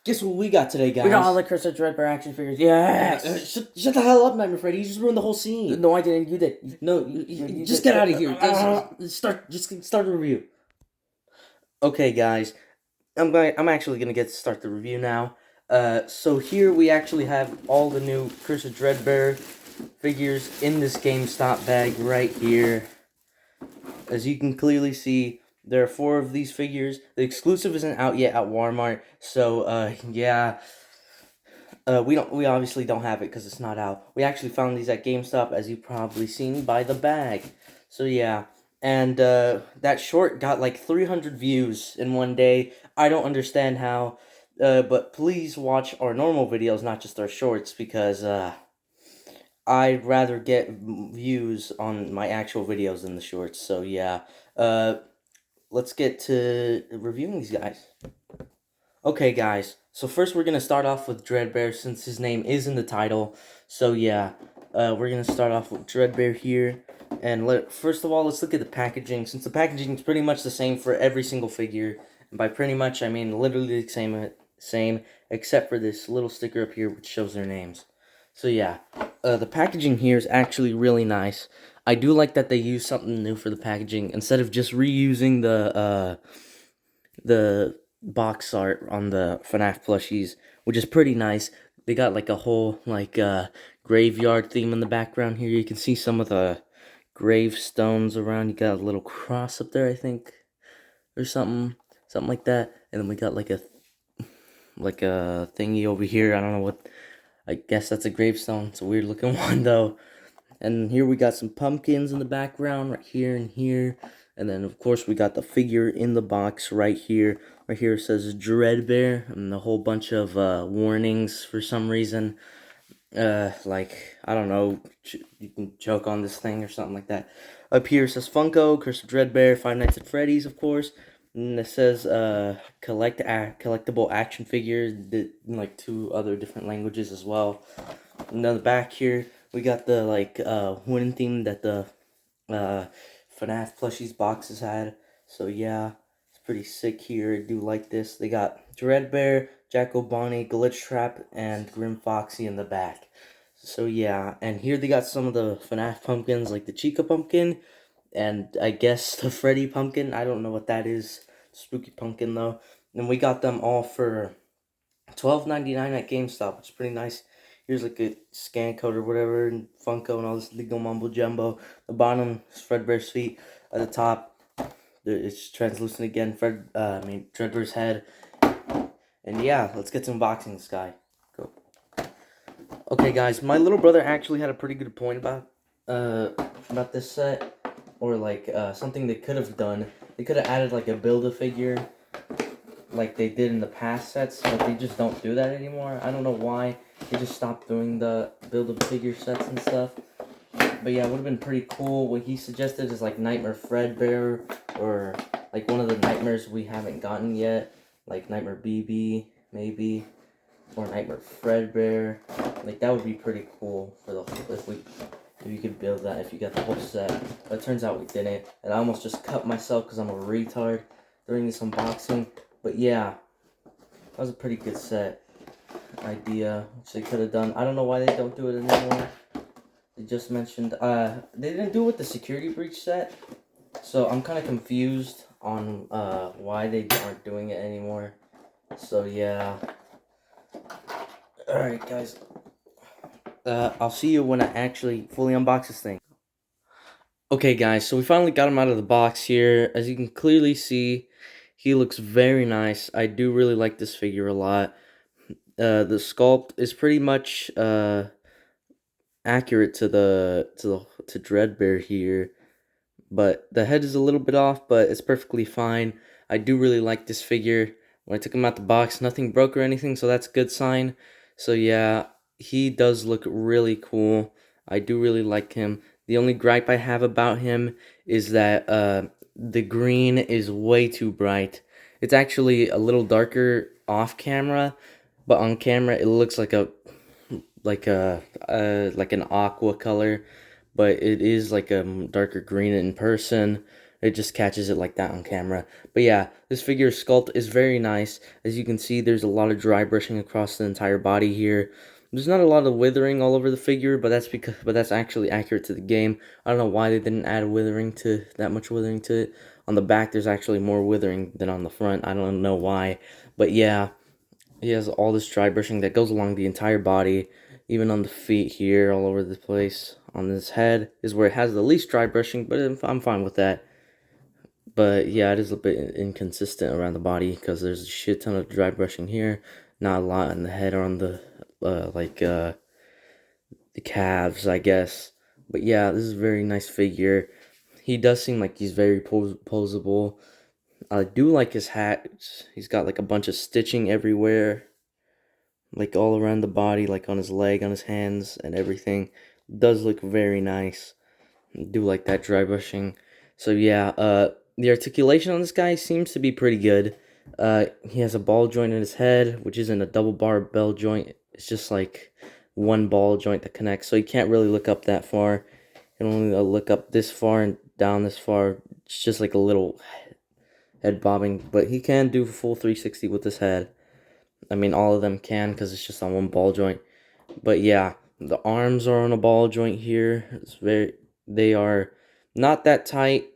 Guess what we got today, guys? We got all the Curse of Dreadbear action figures. Yes! Shut the hell up, Nightmare Freddy. You just ruined the whole scene. No, I didn't. You did. No, you just get out of here. Start the review. Okay, guys. I'm actually gonna start the review now. So here we actually have all the new Curse of Dreadbear figures in this GameStop bag right here. As you can clearly see, there are 4 of these figures. The exclusive isn't out yet at Walmart, so yeah. We obviously don't have it because it's not out. We actually found these at GameStop, as you've probably seen by the bag. So yeah, and that short got like 300 views in one day. I don't understand how, but please watch our normal videos, not just our shorts, because I'd rather get views on my actual videos than the shorts. So yeah, let's get to reviewing these guys. Okay, guys, so first we're going to start off with DREADBEAR since his name is in the title. So yeah, we're going to start off with DREADBEAR here. And first of all, let's look at the packaging. Since the packaging is pretty much the same for every single figure. And by pretty much, I mean literally the same except for this little sticker up here which shows their names. So yeah, the packaging here is actually really nice. I do like that they use something new for the packaging instead of just reusing the box art on the Fnaf plushies, which is pretty nice. They got like a whole graveyard theme in the background here. You can see some of the gravestones around. You got a little cross up there, I think, or something like that. And then we got like a thingy over here. I don't know what. I guess that's a gravestone. It's a weird looking one though. And here we got some pumpkins in the background right here and here. And then, of course, we got the figure in the box right here. Right here it says DREADBEAR and a whole bunch of warnings for some reason. Like, I don't know, you can choke on this thing or something like that. Up here it says Funko, Curse of DREADBEAR, Five Nights at Freddy's, of course. And it says collectible action figure, in like 2 other different languages as well. And on the back here, we got the wooden theme that the Fnaf plushies boxes had. So yeah, it's pretty sick here. I do like this. They got DREADBEAR, Jacko Bonnie, Glitch Trap, and Grim Foxy in the back. So yeah, and here they got some of the Fnaf pumpkins, like the Chica pumpkin, and I guess the Freddy pumpkin. I don't know what that is. Spooky pumpkin though. And we got them all for $12.99 at GameStop, which is pretty nice. Here's like a scan code or whatever, and Funko and all this legal mumbo jumbo. The bottom is Fredbear's feet. At the top, it's translucent again. DREADBEAR's head. And yeah, let's get to unboxing this guy. Go. Okay, guys, my little brother actually had a pretty good point about this set, or something they could have done. They could have added like a Build-A-Figure, like they did in the past sets, but they just don't do that anymore. I don't know why. They just stopped doing the Build-A-Figure sets and stuff. But yeah, it would have been pretty cool. What he suggested is like Nightmare Fredbear, or like one of the nightmares we haven't gotten yet, like Nightmare BB maybe, or Nightmare Fredbear. Like that would be pretty cool for if you could build that if you got the whole set. But it turns out we didn't, and I almost just cut myself because I'm a retard during this unboxing. But yeah, that was a pretty good set idea, which they could have done. I don't know why they don't do it anymore. They just mentioned, they didn't do it with the security breach set, so I'm kind of confused on why they aren't doing it anymore. So yeah. Alright guys, I'll see you when I actually fully unbox this thing. Okay guys, so we finally got him out of the box here. As you can clearly see, he looks very nice. I do really like this figure a lot. The sculpt is pretty much accurate to DREADBEAR here, but the head is a little bit off, but it's perfectly fine. I do really like this figure. When I took him out the box, nothing broke or anything, so that's a good sign. So yeah, he does look really cool. I do really like him. The only gripe I have about him is that the green is way too bright. It's actually a little darker off camera, but on camera it looks like an aqua color, but it is like a darker green in person. It just catches it like that on camera. But yeah, this figure's sculpt is very nice. As you can see, there's a lot of dry brushing across the entire body here. There's not a lot of withering all over the figure, but that's actually accurate to the game. I don't know why they didn't add that much withering to it. On the back, there's actually more withering than on the front. I don't know why, but yeah, he has all this dry brushing that goes along the entire body, even on the feet here, all over the place. On his head is where it has the least dry brushing, but I'm fine with that. But yeah, it is a bit inconsistent around the body because there's a shit ton of dry brushing here, not a lot on the head or on the the calves, I guess. But yeah, this is a very nice figure. He does seem like he's very posable. I do like his hat. He's got like a bunch of stitching everywhere, like all around the body, like on his leg, on his hands, and everything. Does look very nice. I do like that dry brushing. So yeah, the articulation on this guy seems to be pretty good. He has a ball joint in his head, which isn't a double bar bell joint. It's just like one ball joint that connects. So you can't really look up that far. You can only look up this far and down this far. It's just like a little head bobbing, but he can do full 360 with his head. I mean, all of them can because it's just on one ball joint. But yeah, the arms are on a ball joint here. They are not that tight,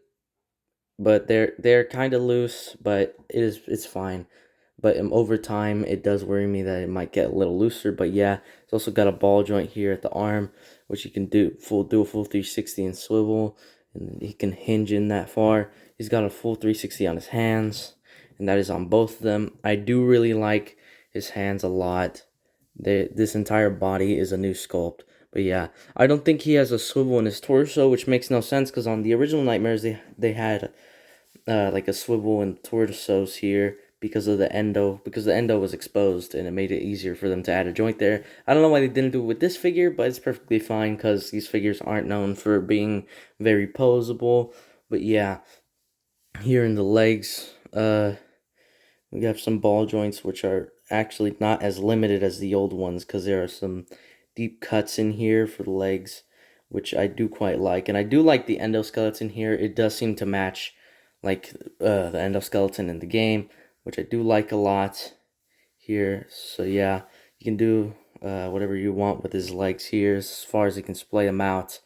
but they're kind of loose, but it's fine. But over time, it does worry me that it might get a little looser. But yeah, it's also got a ball joint here at the arm, which you can do a full 360 and swivel, and he can hinge in that far. He's got a full 360 on his hands, and that is on both of them. I do really like his hands a lot. This entire body is a new sculpt. But yeah, I don't think he has a swivel in his torso, which makes no sense because on the original Nightmares they had like a swivel and torsos here because the endo was exposed and it made it easier for them to add a joint there. I don't know why they didn't do it with this figure, but it's perfectly fine because these figures aren't known for being very posable. But yeah, here in the legs, we have some ball joints which are actually not as limited as the old ones because there are some deep cuts in here for the legs, which I do quite like. And I do like the endoskeleton here. It does seem to match like the endoskeleton in the game, which I do like a lot here. So yeah, you can do whatever you want with his legs here as far as he can splay them out.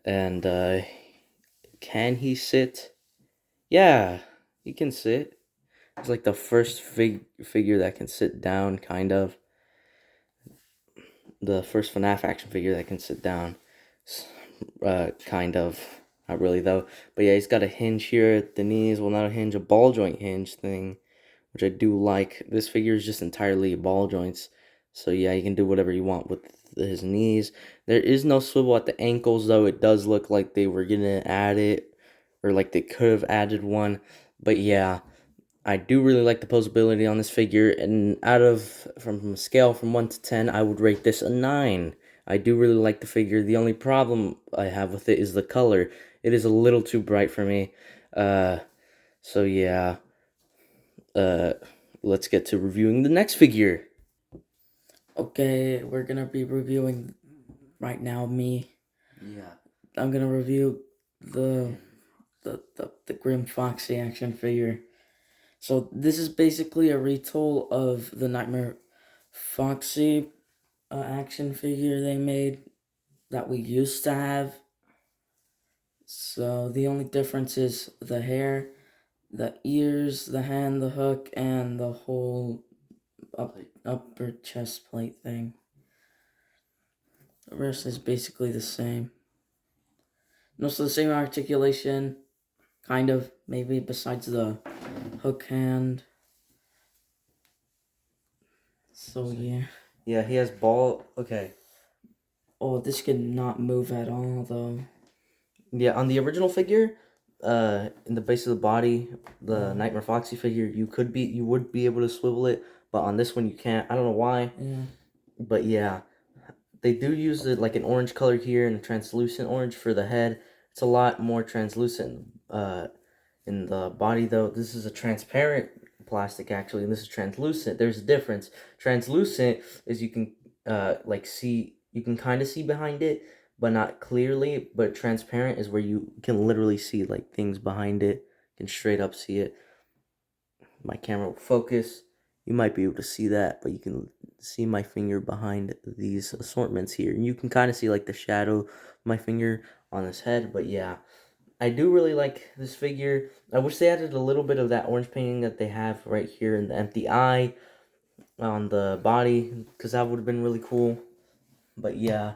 And can he sit? Yeah, he can sit. It's like the first figure that can sit down, kind of. The first Fnaf action figure that can sit down, kind of. Not really, though. But yeah, he's got a hinge here at the knees. Well, not a hinge, a ball joint hinge thing, which I do like. This figure is just entirely ball joints. So yeah, you can do whatever you want with his knees. There is no swivel at the ankles, though. It does look like they were going to add it, or like they could have added one. But yeah, I do really like the posability on this figure, and from a scale from 1 to 10, I would rate this a 9. I do really like the figure. The only problem I have with it is the color. It is a little too bright for me. So yeah, let's get to reviewing the next figure. Okay, we're gonna be reviewing right now. Yeah. I'm gonna review the Grim Foxy action figure. So this is basically a retool of the Nightmare Foxy action figure they made that we used to have. So the only difference is the hair, the ears, the hand, the hook, and the whole upper chest plate thing. The rest is basically the same. And also the same articulation, kind of, maybe, besides the hook hand. So yeah. Yeah, he has ball. Okay. Oh, this could not move at all, though. Yeah, on the original figure, in the base of the body, the Nightmare Foxy figure, you would be able to swivel it, but on this one you can't. I don't know why. Yeah. But yeah, they do use it like an orange color here and a translucent orange for the head. It's a lot more translucent in the body though. This is a transparent plastic actually, and this is translucent. There's a difference. Translucent is you can like see, you can kind of see behind it, but not clearly, but transparent is where you can literally see like things behind it. You can straight up see it. My camera will focus. You might be able to see that, but you can see my finger behind these assortments here. And you can kind of see like the shadow of my finger on his head, but yeah. I do really like this figure. I wish they added a little bit of that orange painting that they have right here in the empty eye on the body, because that would have been really cool. But yeah,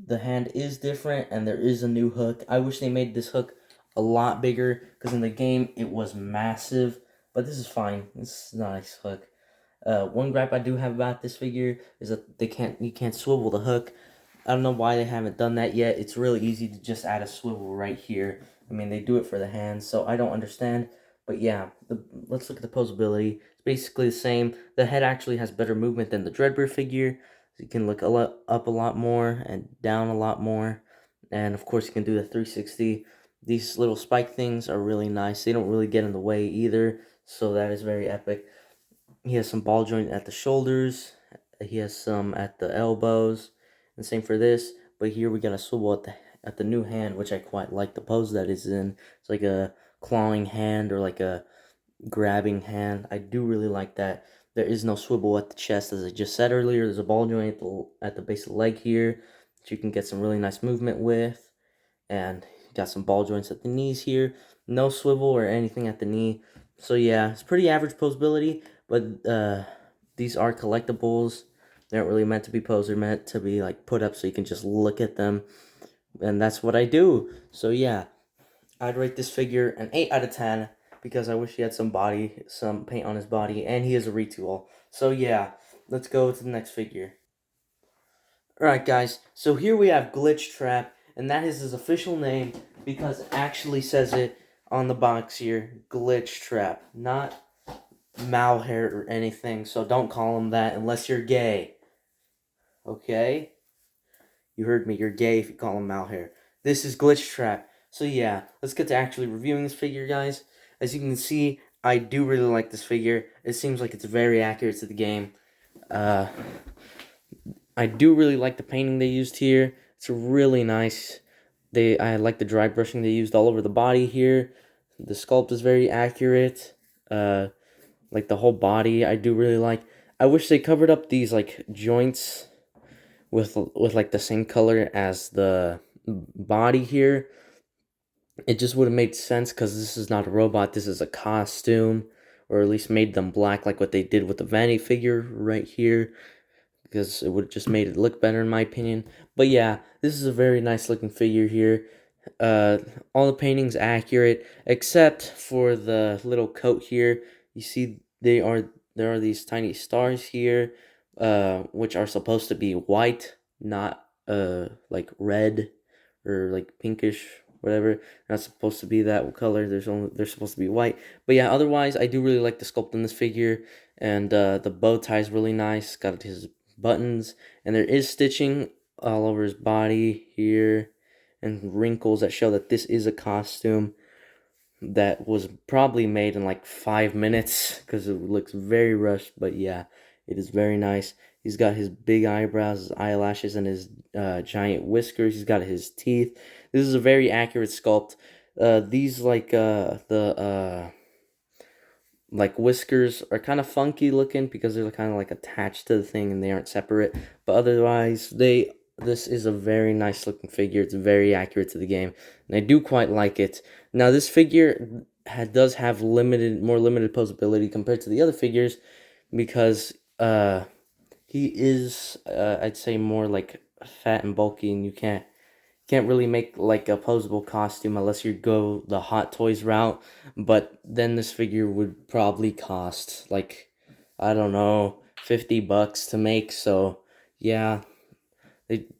the hand is different, and there is a new hook. I wish they made this hook a lot bigger, because in the game it was massive. But this is fine. This is a nice hook. One gripe I do have about this figure is that you can't swivel the hook. I don't know why they haven't done that yet. It's really easy to just add a swivel right here. I mean, they do it for the hands, so I don't understand. But yeah, let's look at the posability. It's basically the same. The head actually has better movement than the DREADBEAR figure. So you can look up a lot more and down a lot more. And of course, you can do the 360. These little spike things are really nice. They don't really get in the way either, so that is very epic. He has some ball joint at the shoulders. He has some at the elbows. And same for this. But here we got a swivel at the new hand, which I quite like the pose that is in. It's like a clawing hand or like a grabbing hand. I do really like that. There is no swivel at the chest, as I just said earlier. There's a ball joint at the base of the leg here that you can get some really nice movement with. And got some ball joints at the knees here. No swivel or anything at the knee. So yeah, it's pretty average posability, but these are collectibles. They aren't really meant to be posed. They're meant to be like put up so you can just look at them. And that's what I do. So yeah, I'd rate this figure an 8 out of 10 because I wish he had some paint on his body, and he is a retool. So yeah, let's go to the next figure. Alright guys, so here we have Glitch Trap, and that is his official name because it actually says it on the box here, Glitch Trap, not Malhair or anything, so don't call him that unless you're gay. Okay? You heard me, you're gay if you call him Malhair. This is Glitch Trap. So yeah, let's get to actually reviewing this figure, guys. As you can see, I do really like this figure. It seems like it's very accurate to the game. I do really like the painting they used here. It's really nice. I like the dry brushing they used all over the body here. The sculpt is very accurate. Like the whole body, I do really like. I wish they covered up these like joints with like the same color as the body here. It just would have made sense because this is not a robot. This is a costume, or at least made them black like what they did with the Vanny figure right here, because it would have just made it look better in my opinion. But yeah, this is a very nice looking figure here. All the painting's accurate except for the little coat here. You see there are these tiny stars here, which are supposed to be white, not like red or like pinkish, whatever. Not supposed to be that color. They're supposed to be white. But yeah, otherwise I do really like the sculpt in this figure, and the bow tie is really nice. Got his buttons, and there is stitching all over his body here, and wrinkles that show that this is a costume that was probably made in like 5 minutes because it looks very rushed. But yeah, it is very nice. He's got his big eyebrows, his eyelashes, and his giant whiskers. He's got his teeth. This is a very accurate sculpt. These like whiskers are kind of funky looking because they're kind of like attached to the thing and they aren't separate. But otherwise, this is a very nice looking figure. It's very accurate to the game, and I do quite like it. Now, this figure does have more limited posability compared to the other figures because he is I'd say more like fat and bulky, and you can't really make like a posable costume unless you go the Hot Toys route. But then this figure would probably cost like, I don't know, $50 to make. So yeah,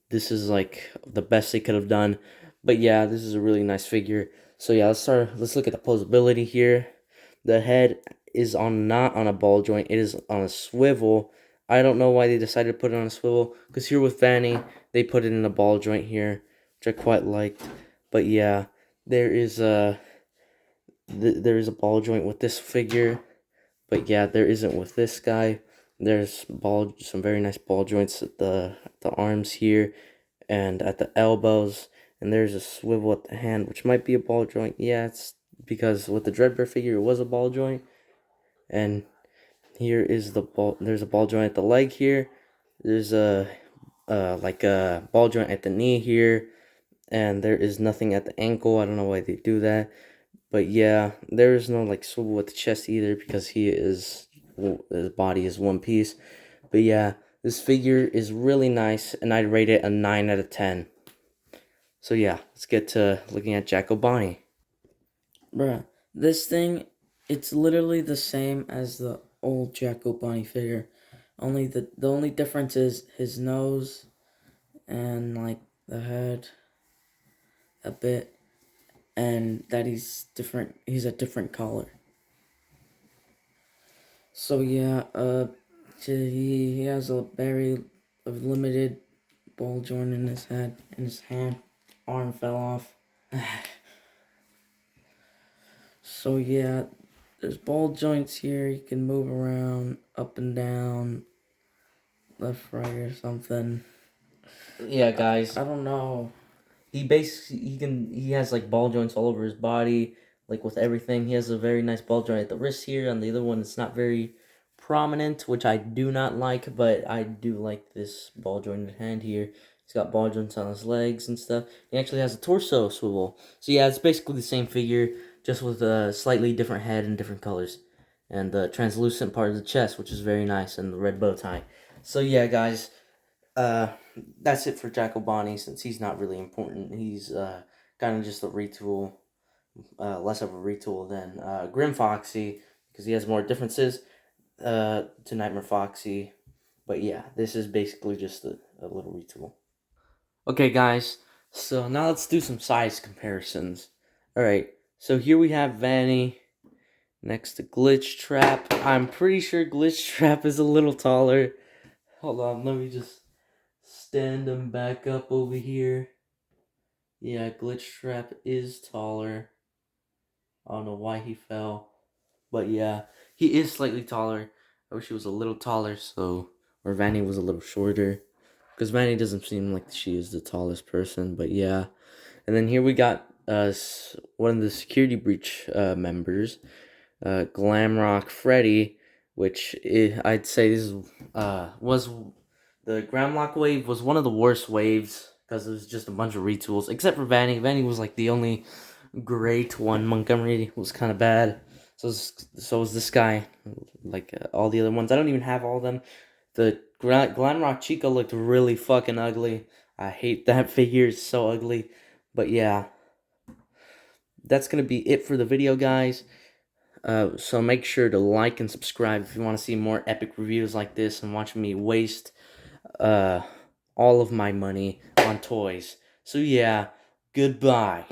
this is like the best they could have done. But yeah, this is a really nice figure. So yeah, let's look at the posability here. The head is not on a ball joint, it is on a swivel. I don't know why they decided to put it on a swivel, because here with Fanny, they put it in a ball joint here, which I quite liked. But yeah, there is a ball joint with this figure, but yeah, there isn't with this guy. There's some very nice ball joints at the arms here, and at the elbows, and there's a swivel at the hand, which might be a ball joint. Yeah, it's because with the DREADBEAR figure, it was a ball joint. And here is the ball. There's a ball joint at the leg here. There's a like a ball joint at the knee here, and there is nothing at the ankle. I don't know why they do that, but yeah, there is no like swivel at the chest either because his body is one piece. But yeah, this figure is really nice, and I'd rate it a 9 out of 10. So yeah, let's get to looking at Jacko Bonnie. Bruh, this thing, it's literally the same as the old Jacko Bonnie figure. Only the only difference is his nose and like the head a bit, and that he's different. He's a different color. So yeah, he has a very limited ball joint in his head, in his hand. Arm fell off. So yeah, there's ball joints here. You can move around, up and down, left, right, or something. Yeah, guys, I don't know. he has like ball joints all over his body, like with everything. He has a very nice ball joint at the wrist here. On the other one, it's not very prominent, which I do not like, but I do like this ball jointed hand here. He's got ball joints on his legs and stuff. He actually has a torso swivel. So yeah, it's basically the same figure, just with a slightly different head and different colors. And the translucent part of the chest, which is very nice, and the red bow tie. So yeah, guys, uh, that's it for Jacko Bonnie, since he's not really important. He's kind of just a retool, less of a retool than Grim Foxy, because he has more differences to Nightmare Foxy. But yeah, this is basically just a little retool. Okay, guys, so now let's do some size comparisons. Alright, so here we have Vanny next to Glitch Trap. I'm pretty sure Glitch Trap is a little taller. Hold on, let me just stand him back up over here. Yeah, Glitch Trap is taller. I don't know why he fell. But yeah, he is slightly taller. I wish he was a little taller, or Vanny was a little shorter. Because Vanny doesn't seem like she is the tallest person, but yeah. And then here we got one of the security breach members, Glamrock Freddy, I'd say was the Glamrock wave was one of the worst waves because it was just a bunch of retools, except for Vanny. Vanny was like the only great one. Montgomery was kind of bad. So was this guy. Like all the other ones, I don't even have all of them. The Glamrock Chica looked really fucking ugly. I hate that figure. It's so ugly. But yeah, that's gonna be it for the video, guys. So make sure to like and subscribe if you want to see more epic reviews like this and watch me waste uh, all of my money on toys. So yeah, goodbye.